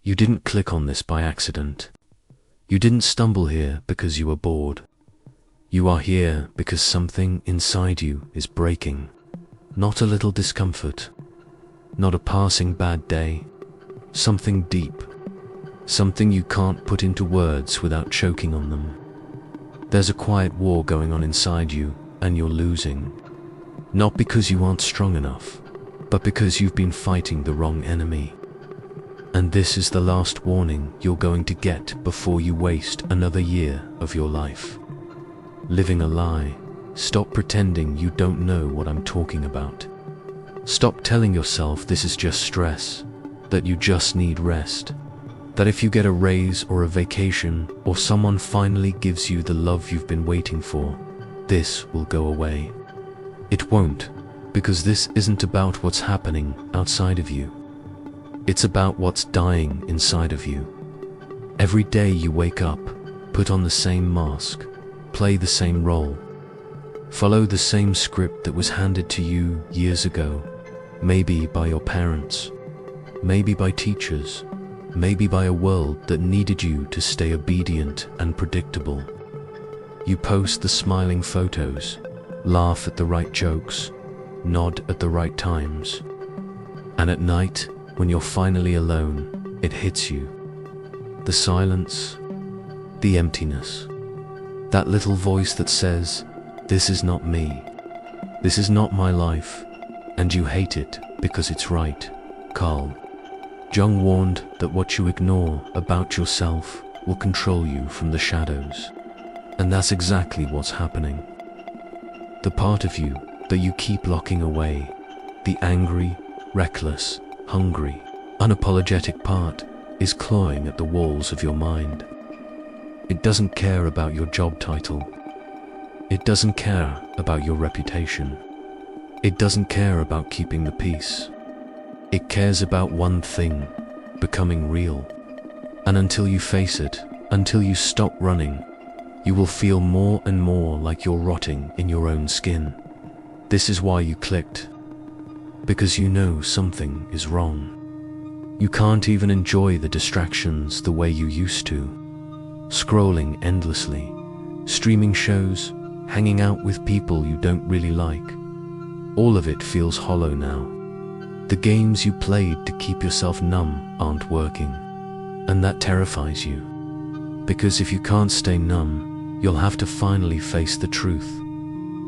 You didn't click on this by accident. You didn't stumble here because you were bored. You are here because something inside you is breaking. Not a little discomfort, not a passing bad day, something deep, something you can't put into words without choking on them. There's a quiet war going on inside you, and you're losing. Not because you aren't strong enough, but because you've been fighting the wrong enemy. And this is the last warning you're going to get before you waste another year of your life. Living a lie. Stop pretending you don't know what I'm talking about. Stop telling yourself this is just stress, that you just need rest, that if you get a raise or a vacation or someone finally gives you the love you've been waiting for, this will go away. It won't, because this isn't about what's happening outside of you. It's about what's dying inside of you. Every day you wake up, put on the same mask, play the same role, follow the same script that was handed to you years ago, maybe by your parents, maybe by teachers, maybe by a world that needed you to stay obedient and predictable. You post the smiling photos, laugh at the right jokes, nod at the right times. And at night, when you're finally alone, it hits you. The silence, the emptiness, that little voice that says, "This is not me. This is not my life," and you hate it because it's right. Carl Jung warned that what you ignore about yourself will control you from the shadows. And that's exactly what's happening. The part of you that you keep locking away, the angry, reckless, hungry, unapologetic part, is clawing at the walls of your mind. It doesn't care about your job title. It doesn't care about your reputation. It doesn't care about keeping the peace. It cares about one thing, becoming real. And until you face it, until you stop running, you will feel more and more like you're rotting in your own skin. This is why you clicked. Because you know something is wrong. You can't even enjoy the distractions the way you used to. Scrolling endlessly, streaming shows, hanging out with people you don't really like. All of it feels hollow now. The games you played to keep yourself numb aren't working. And that terrifies you. Because if you can't stay numb, you'll have to finally face the truth.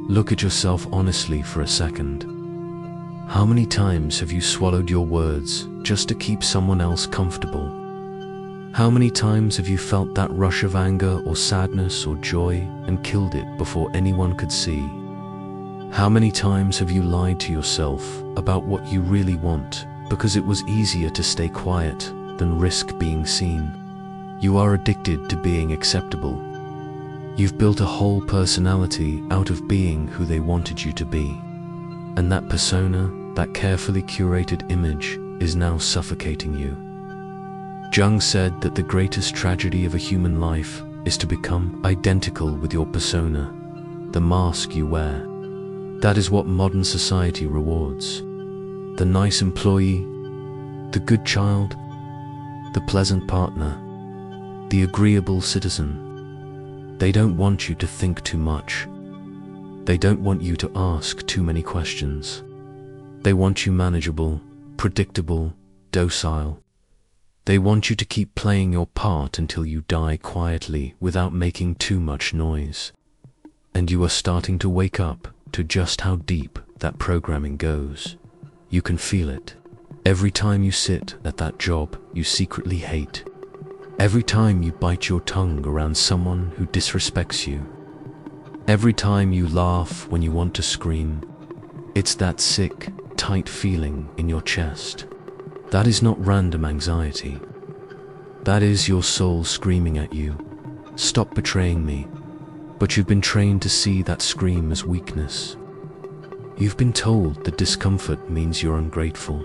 Look at yourself honestly for a second. How many times have you swallowed your words just to keep someone else comfortable? How many times have you felt that rush of anger or sadness or joy and killed it before anyone could see? How many times have you lied to yourself about what you really want because it was easier to stay quiet than risk being seen? You are addicted to being acceptable. You've built a whole personality out of being who they wanted you to be. And that persona, that carefully curated image, is now suffocating you. Jung said that the greatest tragedy of a human life is to become identical with your persona, the mask you wear. That is what modern society rewards. The nice employee, the good child, the pleasant partner, the agreeable citizen. They don't want you to think too much. They don't want you to ask too many questions. They want you manageable, predictable, docile. They want you to keep playing your part until you die quietly without making too much noise. And you are starting to wake up to just how deep that programming goes. You can feel it. Every time you sit at that job you secretly hate. Every time you bite your tongue around someone who disrespects you. Every time you laugh when you want to scream. It's that sick, tight feeling in your chest. That is not random anxiety. That is your soul screaming at you, "Stop betraying me." But you've been trained to see that scream as weakness. You've been told that discomfort means you're ungrateful,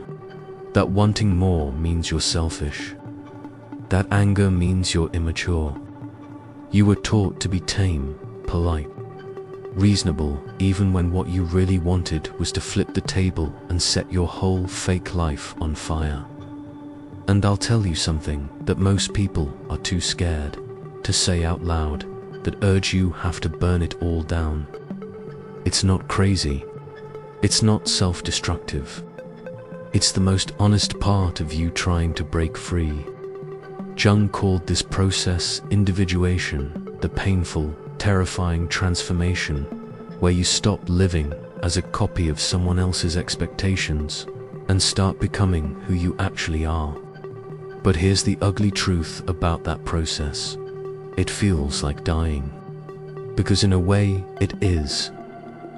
that wanting more means you're selfish, that anger means you're immature. You were taught to be tame, polite, reasonable, even when what you really wanted was to flip the table and set your whole fake life on fire. And I'll tell you something that most people are too scared to say out loud, that urge you have to burn it all down. It's not crazy. It's not self-destructive. It's the most honest part of you trying to break free. Jung called this process individuation, the painful, terrifying transformation where you stop living as a copy of someone else's expectations and start becoming who you actually are. But here's the ugly truth about that process. It feels like dying. Because in a way, it is.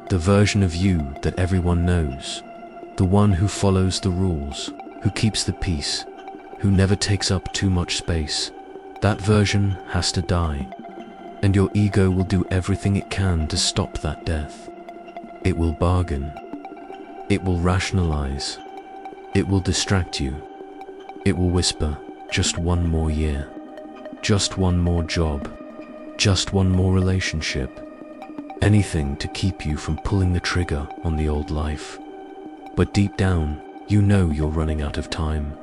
The version of you that everyone knows. The one who follows the rules, who keeps the peace, who never takes up too much space. That version has to die. And your ego will do everything it can to stop that death. It will bargain. It will rationalize. It will distract you. It will whisper, just one more year. Just one more job. Just one more relationship. Anything to keep you from pulling the trigger on the old life. But deep down, you know you're running out of time.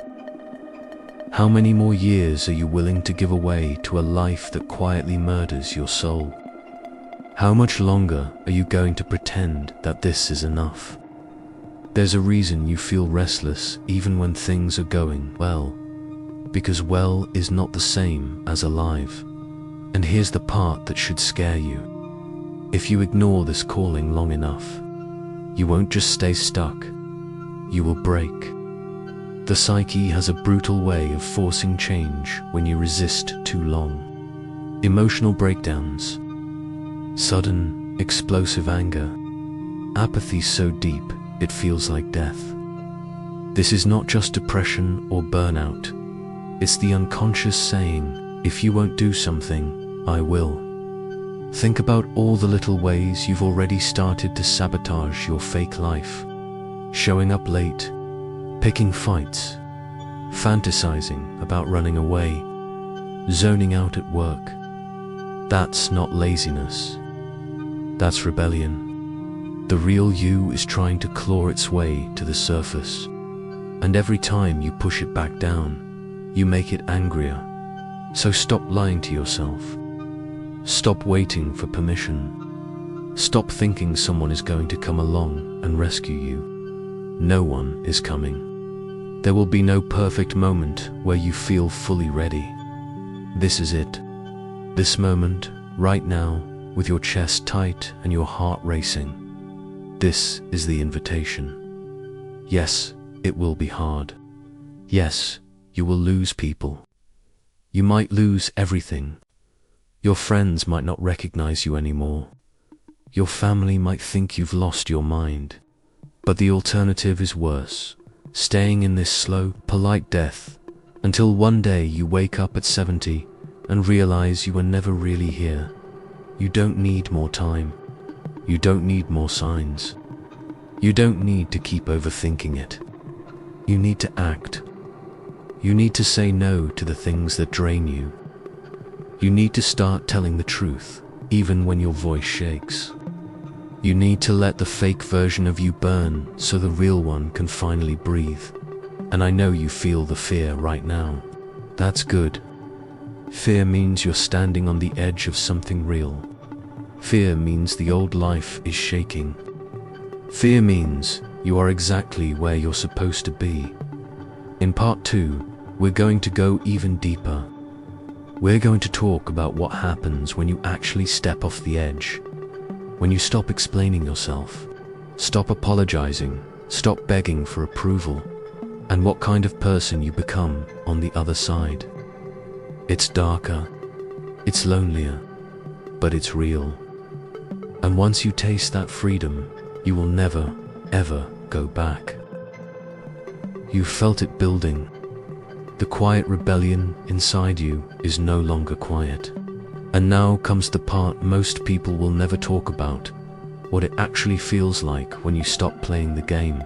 How many more years are you willing to give away to a life that quietly murders your soul? How much longer are you going to pretend that this is enough? There's a reason you feel restless even when things are going well. Because well is not the same as alive. And here's the part that should scare you. If you ignore this calling long enough, you won't just stay stuck, you will break. The psyche has a brutal way of forcing change when you resist too long. Emotional breakdowns, sudden, explosive anger, apathy so deep it feels like death. This is not just depression or burnout. It's the unconscious saying, if you won't do something, I will. Think about all the little ways you've already started to sabotage your fake life. Showing up late, picking fights, fantasizing about running away, zoning out at work. That's not laziness. That's rebellion. The real you is trying to claw its way to the surface. And every time you push it back down, you make it angrier. So stop lying to yourself. Stop waiting for permission. Stop thinking someone is going to come along and rescue you. No one is coming. There will be no perfect moment where you feel fully ready. This is it. This moment, right now, with your chest tight and your heart racing. This is the invitation. Yes, it will be hard. Yes, you will lose people. You might lose everything. Your friends might not recognize you anymore. Your family might think you've lost your mind. But the alternative is worse. Staying in this slow, polite death until one day you wake up at 70 and realize you were never really here. You don't need more time. You don't need more signs. You don't need to keep overthinking it. You need to act. You need to say no to the things that drain you. You need to start telling the truth, even when your voice shakes. You need to let the fake version of you burn so the real one can finally breathe. And I know you feel the fear right now. That's good. Fear means you're standing on the edge of something real. Fear means the old life is shaking. Fear means you are exactly where you're supposed to be. In part 2, we're going to go even deeper. We're going to talk about what happens when you actually step off the edge. When you stop explaining yourself, stop apologizing, stop begging for approval, and what kind of person you become on the other side. It's darker, it's lonelier, but it's real. And once you taste that freedom, you will never, ever go back. You've felt it building. The quiet rebellion inside you is no longer quiet. And now comes the part most people will never talk about, what it actually feels like when you stop playing the game.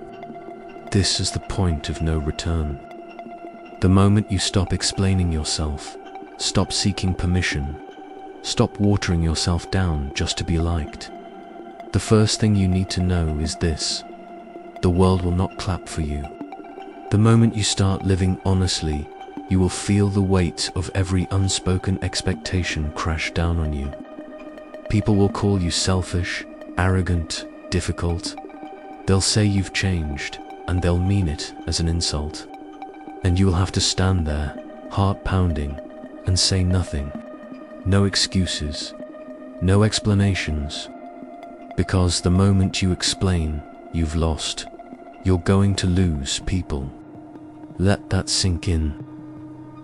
This is the point of no return. The moment you stop explaining yourself, stop seeking permission, stop watering yourself down just to be liked. The first thing you need to know is this: the world will not clap for you. The moment you start living honestly, you will feel the weight of every unspoken expectation crash down on you. People will call you selfish, arrogant, difficult. They'll say you've changed, and they'll mean it as an insult. And you'll have to stand there, heart pounding, and say nothing. No excuses, no explanations. Because the moment you explain, you've lost. You're going to lose people. Let that sink in.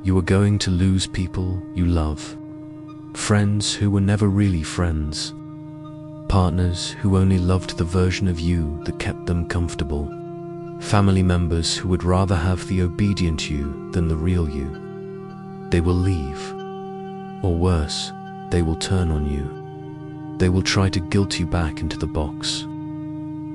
You are going to lose people you love. Friends who were never really friends. Partners who only loved the version of you that kept them comfortable. Family members who would rather have the obedient you than the real you. They will leave. Or worse, they will turn on you. They will try to guilt you back into the box.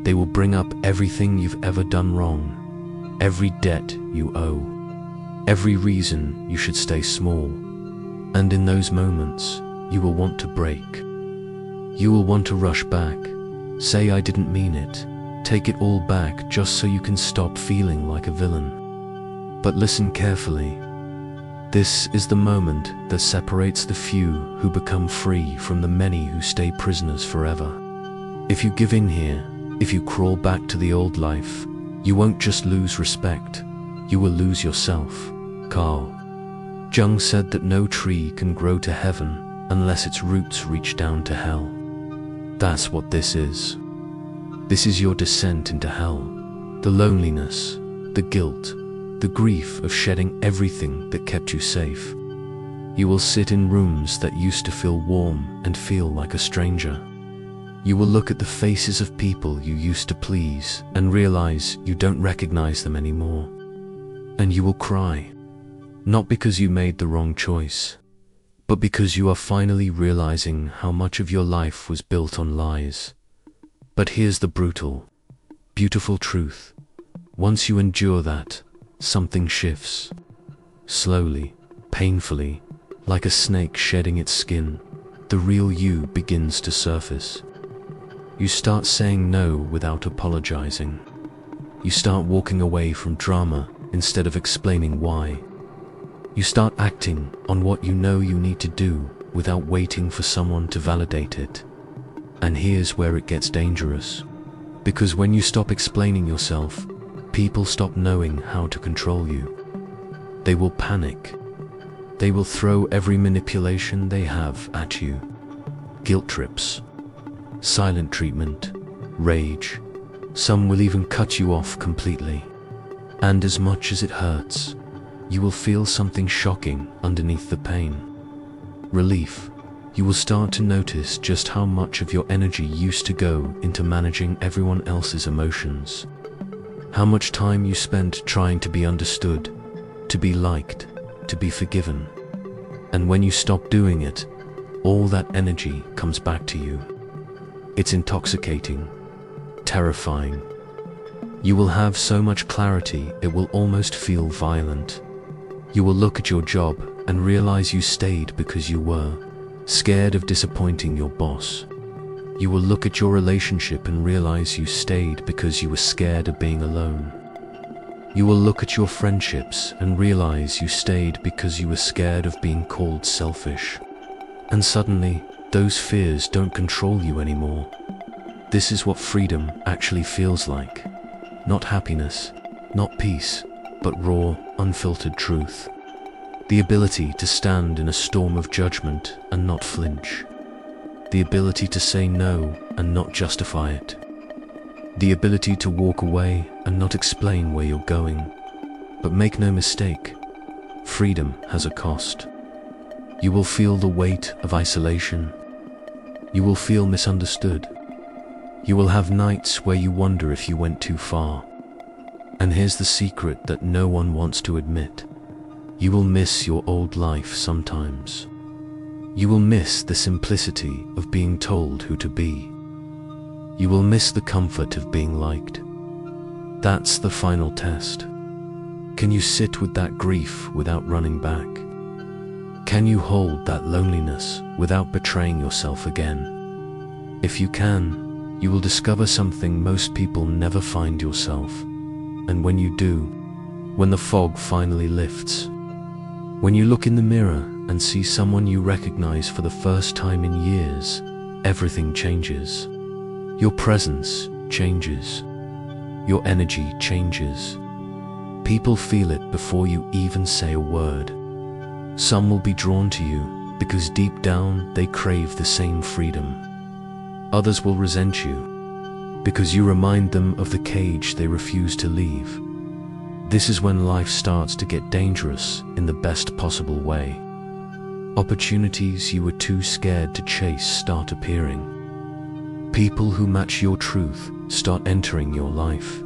They will bring up everything you've ever done wrong, every debt you owe, every reason you should stay small. And in those moments, you will want to break. You will want to rush back, say I didn't mean it, take it all back just so you can stop feeling like a villain. But listen carefully. This is the moment that separates the few who become free from the many who stay prisoners forever. If you give in here, if you crawl back to the old life, you won't just lose respect, you will lose yourself. Carl. Jung said that no tree can grow to heaven unless its roots reach down to hell. That's what this is. This is your descent into hell. The loneliness, the guilt, the grief of shedding everything that kept you safe. You will sit in rooms that used to feel warm and feel like a stranger. You will look at the faces of people you used to please and realize you don't recognize them anymore. And you will cry, not because you made the wrong choice, but because you are finally realizing how much of your life was built on lies. But here's the brutal, beautiful truth. Once you endure that, something shifts. Slowly, painfully, like a snake shedding its skin, the real you begins to surface. You start saying no without apologizing. You start walking away from drama instead of explaining why. You start acting on what you know you need to do without waiting for someone to validate it. And here's where it gets dangerous. Because when you stop explaining yourself, people stop knowing how to control you. They will panic. They will throw every manipulation they have at you. Guilt trips, silent treatment, rage. Some will even cut you off completely. And as much as it hurts, you will feel something shocking underneath the pain. Relief. You will start to notice just how much of your energy used to go into managing everyone else's emotions. How much time you spent trying to be understood, to be liked, to be forgiven. And when you stop doing it, all that energy comes back to you. It's intoxicating, terrifying. You will have so much clarity it will almost feel violent. You will look at your job and realize you stayed because you were scared of disappointing your boss. You will look at your relationship and realize you stayed because you were scared of being alone. You will look at your friendships and realize you stayed because you were scared of being called selfish. And suddenly, those fears don't control you anymore. This is what freedom actually feels like. Not happiness, not peace, but raw, unfiltered truth. The ability to stand in a storm of judgment and not flinch. The ability to say no and not justify it. The ability to walk away and not explain where you're going. But make no mistake, freedom has a cost. You will feel the weight of isolation. You will feel misunderstood. You will have nights where you wonder if you went too far. And here's the secret that no one wants to admit. You will miss your old life sometimes. You will miss the simplicity of being told who to be. You will miss the comfort of being liked. That's the final test. Can you sit with that grief without running back? Can you hold that loneliness without betraying yourself again? If you can, you will discover something most people never find yourself. And when you do, when the fog finally lifts. When you look in the mirror and see someone you recognize for the first time in years, everything changes. Your presence changes. Your energy changes. People feel it before you even say a word. Some will be drawn to you because deep down they crave the same freedom. Others will resent you because you remind them of the cage they refuse to leave. This is when life starts to get dangerous in the best possible way. Opportunities you were too scared to chase start appearing. People who match your truth start entering your life.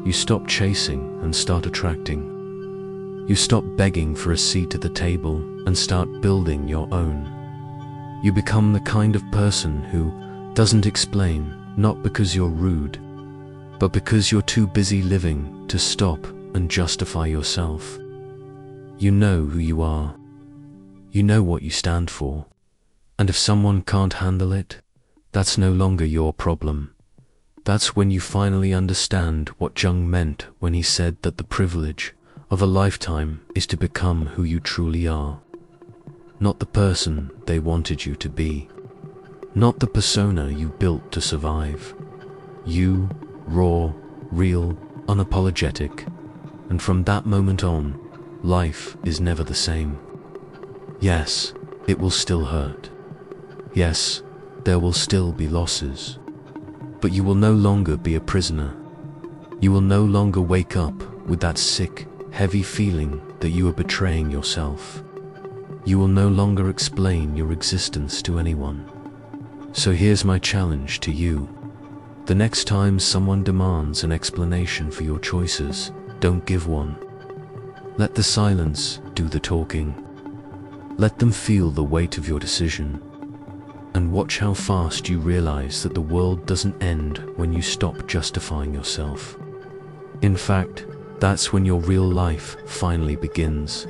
You stop chasing and start attracting. You stop begging for a seat at the table and start building your own. You become the kind of person who doesn't explain, not because you're rude, but because you're too busy living to stop and justify yourself. You know who you are. You know what you stand for. And if someone can't handle it, that's no longer your problem. That's when you finally understand what Jung meant when he said that the privilege of a lifetime is to become who you truly are. Not the person they wanted you to be. Not the persona you built to survive. You, raw, real, unapologetic. And from that moment on, life is never the same. Yes, it will still hurt. Yes, there will still be losses. But you will no longer be a prisoner. You will no longer wake up with that sick, heavy feeling that you are betraying yourself. You will no longer explain your existence to anyone. So here's my challenge to you. The next time someone demands an explanation for your choices, don't give one. Let the silence do the talking. Let them feel the weight of your decision. And watch how fast you realize that the world doesn't end when you stop justifying yourself. In fact, that's when your real life finally begins.